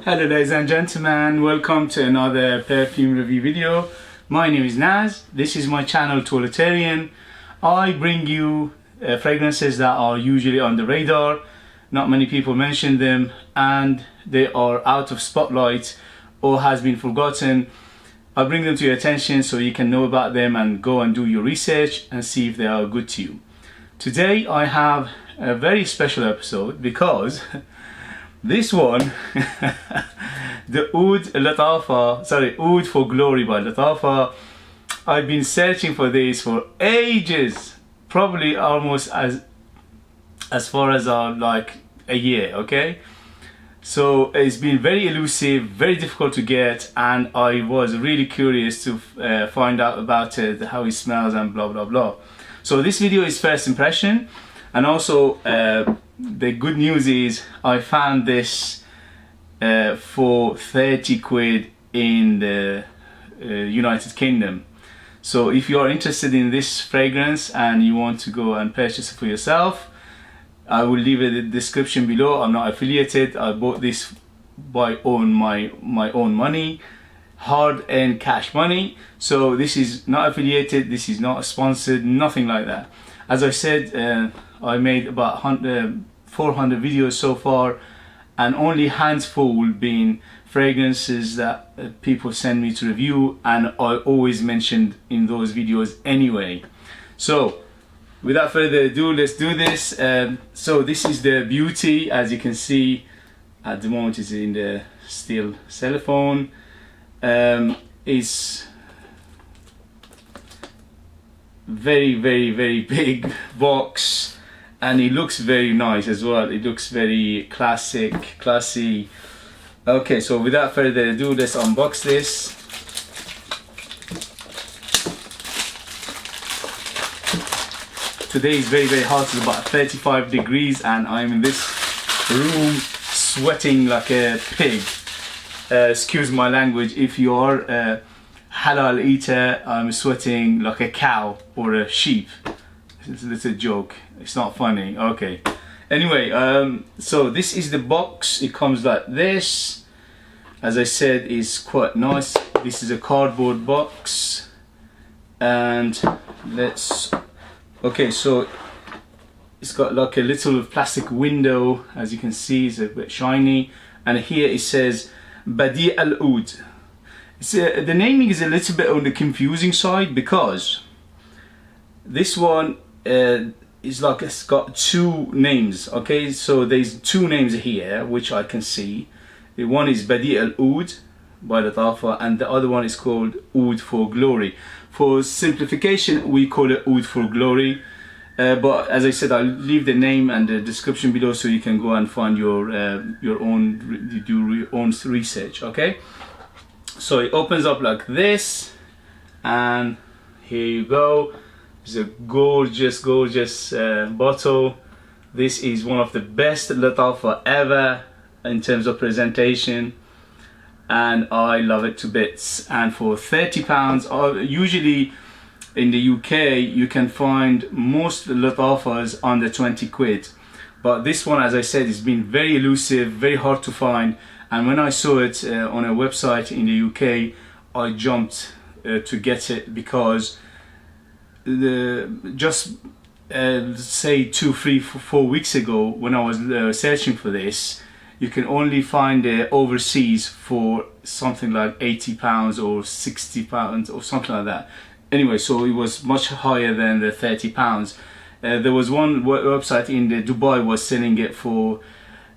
Hello ladies and gentlemen, welcome to another perfume review video. My name is Naz, this is my channel Toiletterian. I bring you fragrances that are usually on the radar, not many people mention them, and they are out of spotlight or has been forgotten. I bring them to your attention so you can know about them and go and do your research and see if they are good to you. Today I have a very special episode because this one, the Oud for Glory by Lattafa. I've been searching for this for ages, probably almost as far as like a year, okay? So it's been very elusive, very difficult to get, and I was really curious to find out about it, how it smells and blah blah blah. So this video is first impression, and also the good news is I found this for 30 quid in the United Kingdom. So if you are interested in this fragrance and you want to go and purchase it for yourself, I will leave it in the description below. I'm not affiliated. I bought this by my own money, hard-earned cash money. So this is not affiliated, this is not sponsored, nothing like that. As I said, I made about 400 videos so far, and only handful being fragrances that people send me to review, and I always mentioned in those videos anyway. So without further ado, let's do this. So this is the Beauty. As you can see, at the moment it's in the steel cellophane. It's very big box, and it looks very nice as well. It looks very classy. Okay, so without further ado, let's unbox this. Today is very hot. It's about 35 degrees and I'm in this room sweating like a pig. Excuse my language. If you are a halal eater, I'm sweating like a cow or a sheep. It's a joke, it's not funny. Okay, anyway, so this is the box. It comes like this. As I said, it's quite nice. This is a cardboard box, and okay, so it's got like a little plastic window. As you can see, it's a bit shiny, and here it says Badee al-Oud. The naming is a little bit on the confusing side because this one is like it's got two names. Okay, so there's two names here which I can see. The one is Badee al-Oud by Lattafa, and the other one is called Oud for Glory. For simplification, we call it Oud for Glory, but as I said, I'll leave the name and the description below so you can go and find your own, do your own research. Okay, so it opens up like this, and here you go. It's a gorgeous bottle. This is one of the best Lattafa ever in terms of presentation, and I love it to bits. And for £30, usually in the UK you can find most Lattafas under 20 quid, but this one, as I said, has been very elusive, very hard to find, and when I saw it on a website in the UK, I jumped to get it because just say 2, 3, 4 weeks ago when I was searching for this, you can only find it overseas for something like £80 or £60 or something like that. Anyway, so it was much higher than the £30. There was one website in Dubai was selling it for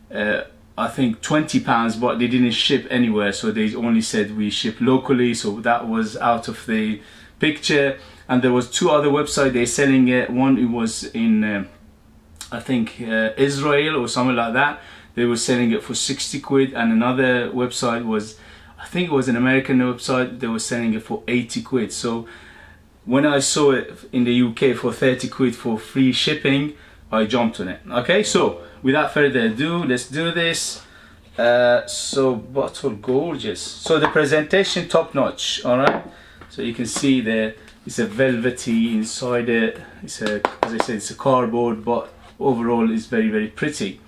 I think £20, but they didn't ship anywhere, so they only said we ship locally, so that was out of the picture. And there was two other websites they're selling it. One, it was in I think Israel or something like that. They were selling it for 60 quid, and another website was, I think it was an American website, they were selling it for 80 quid. So when I saw it in the UK for 30 quid for free shipping, I jumped on it. Okay, so without further ado, let's do this. So bottle gorgeous. So the presentation top notch. All right, so you can see there it's a velvety inside it. It's a, as I said, it's a cardboard, but overall it's very pretty.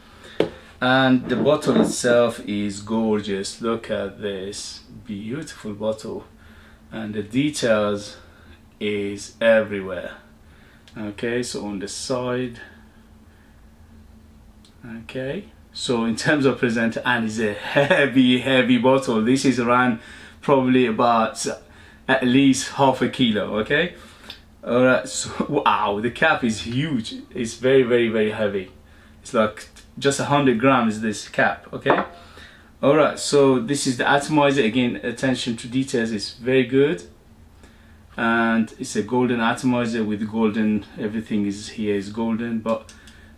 And the bottle itself is gorgeous. Look at this beautiful bottle, and the details is everywhere. Okay, so on the side, okay, so in terms of presenter, and it's a heavy bottle. This is around probably about at least half a kilo. Okay, all right, so wow, the cap is huge. It's very heavy. It's like just 100 grams, this cap. Okay, all right, so this is the atomizer. Again, attention to details is very good, and it's a golden atomizer with golden, everything is here is golden, but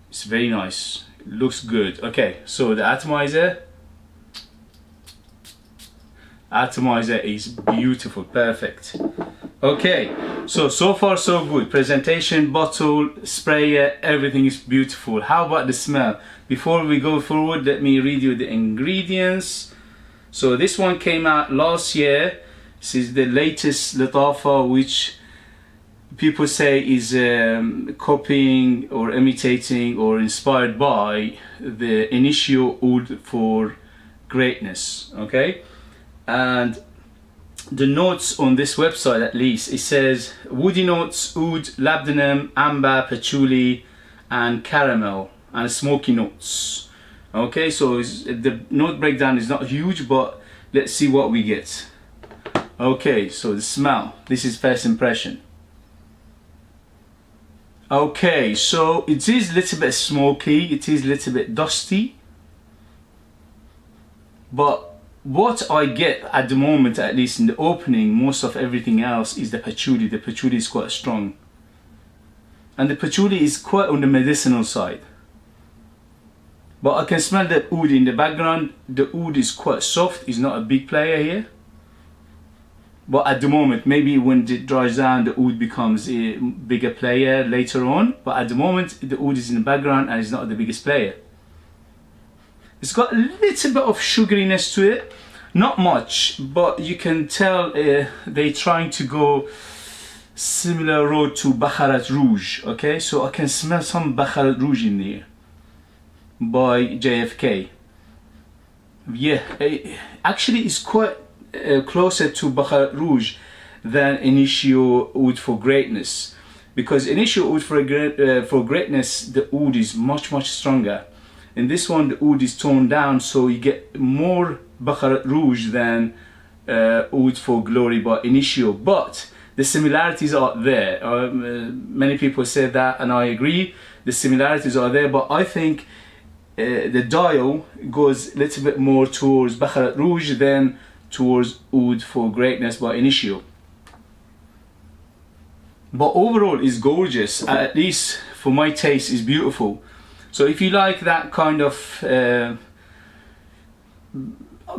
it's very nice, it looks good. Okay, so the atomizer is beautiful, perfect. Okay, so far so good. Presentation, bottle, sprayer, everything is beautiful. How about the smell? Before we go forward, let me read you the ingredients. So this one came out last year. This is the latest Lattafa, which people say is copying or imitating or inspired by the initial oud for greatness. Okay, and the notes on this website, at least, it says woody notes, oud, labdanum, amber, patchouli, and caramel, and smoky notes. Okay, so the note breakdown is not huge, but let's see what we get. Okay, so the smell, this is first impression. Okay, so it is a little bit smoky, it is a little bit dusty, but what I get at the moment, at least in the opening, most of everything else is the patchouli. The patchouli is quite strong, and the patchouli is quite on the medicinal side. But I can smell the oud in the background. The oud is quite soft, it's not a big player here. But at the moment, maybe when it dries down, the oud becomes a bigger player later on. But at the moment, the oud is in the background and it's not the biggest player. It's got a little bit of sugariness to it, not much, but you can tell they're trying to go similar road to Baccarat Rouge. Okay, so I can smell some Baccarat Rouge in there by JFK. Yeah, actually it's quite closer to Baccarat Rouge than Initio Oud for Greatness, because Initio Oud for Greatness, the oud is much stronger. In this one, the oud is toned down, so you get more Baccarat Rouge than Oud for Glory by Initio, but the similarities are there. Many people say that, and I agree, the similarities are there, but I think the dial goes a little bit more towards Baccarat Rouge than towards Oud for Greatness by Initio. But overall, it's gorgeous, at least for my taste, it's beautiful. So if you like that kind of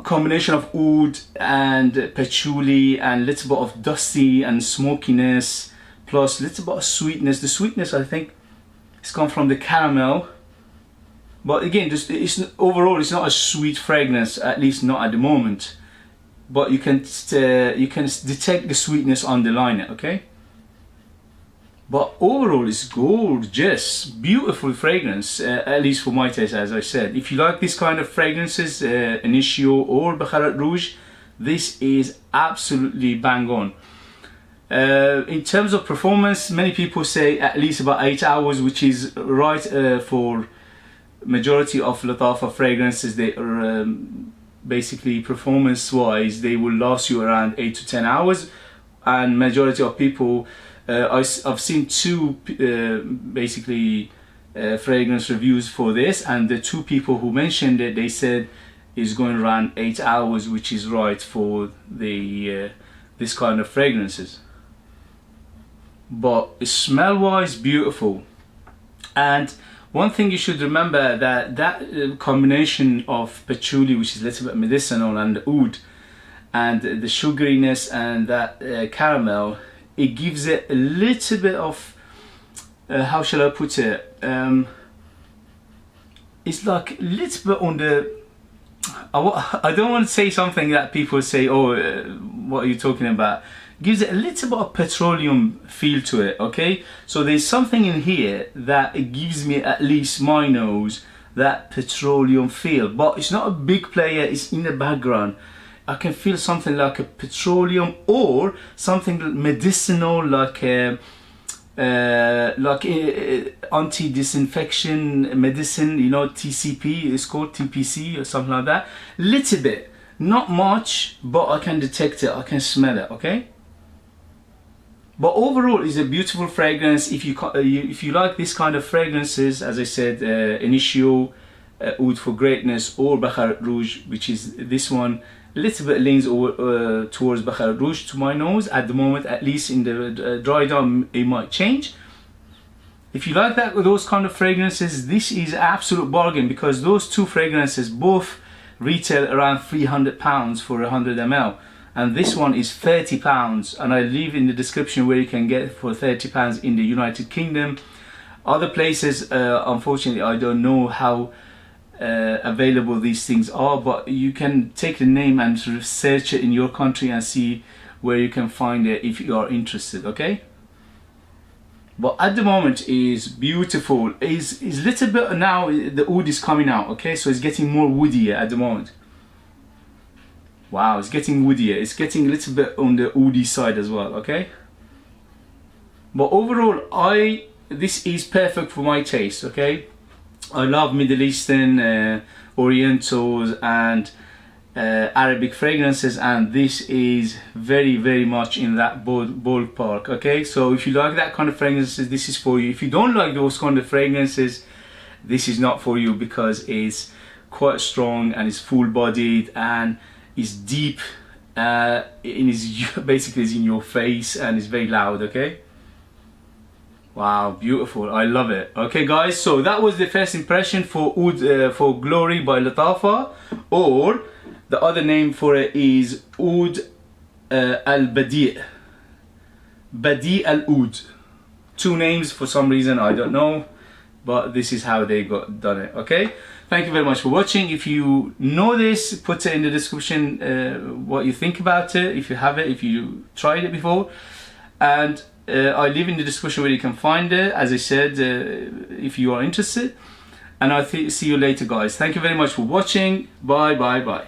combination of oud and patchouli and a little bit of dusty and smokiness, plus a little bit of sweetness. The sweetness, I think, has come from the caramel. But again, overall, it's not a sweet fragrance, at least not at the moment. But you can detect the sweetness on the liner, okay? But overall, it's gorgeous, beautiful fragrance, at least for my taste, as I said. If you like this kind of fragrances, Initio or Baccarat Rouge, this is absolutely bang on. In terms of performance, many people say at least about 8 hours, which is right for majority of Lattafa fragrances. They are basically performance-wise, they will last you around 8 to 10 hours, and majority of people. I've seen two basically fragrance reviews for this, and the two people who mentioned it, they said is going around 8 hours, which is right for the this kind of fragrances. But smell wise, beautiful. And one thing you should remember, that combination of patchouli, which is a little bit medicinal, and the oud and the sugariness and that caramel, it gives it a little bit of, how shall I put it, it's like a little bit on the, I don't want to say something that people say, oh, what are you talking about? Gives it a little bit of petroleum feel to it, okay? So there's something in here that it gives me, at least my nose, that petroleum feel, but it's not a big player, it's in the background. I can feel something like a petroleum or something medicinal, like anti-disinfection medicine, you know, TCP is called, TPC or something like that. Little bit, not much, but I can detect it, I can smell it, okay? But overall, it's a beautiful fragrance. If you like this kind of fragrances, as I said, Initio, Oud for Greatness, or Baccarat Rouge, which is this one, a little bit leans over, towards Baccarat Rouge to my nose at the moment, at least. In the dry down it might change. If you like that with those kind of fragrances, this is absolute bargain, because those two fragrances both retail around £300 for 100 ml. And this one is £30, and I leave in the description where you can get it for £30 in the United Kingdom. Other places, unfortunately, I don't know how available these things are, but you can take the name and sort of search it in your country and see where you can find it if you are interested, okay? But at the moment is beautiful. Is little bit now, the oud is coming out, okay? So it's getting more woodier at the moment. Wow, it's getting woodier. It's getting a little bit on the woody side as well, okay? But overall, this is perfect for my taste, okay? I love Middle Eastern, Orientals and Arabic fragrances, and this is very, very much in that ballpark, okay? So if you like that kind of fragrances, this is for you. If you don't like those kind of fragrances, this is not for you, because it's quite strong and it's full-bodied and is deep, basically is in your face, and is very loud, okay? Wow, beautiful, I love it. Okay guys, so that was the first impression for Oud for Glory by Lattafa, or the other name for it is Oud al-Badee, Badee al-Oud. Two names for some reason, I don't know, but this is how they done it, okay? Thank you very much for watching. If you know this, put it in the description what you think about it, if you have it, if you tried it before. And I leave in the description where you can find it, as I said, if you are interested. And I'll see you later, guys. Thank you very much for watching. Bye, bye, bye.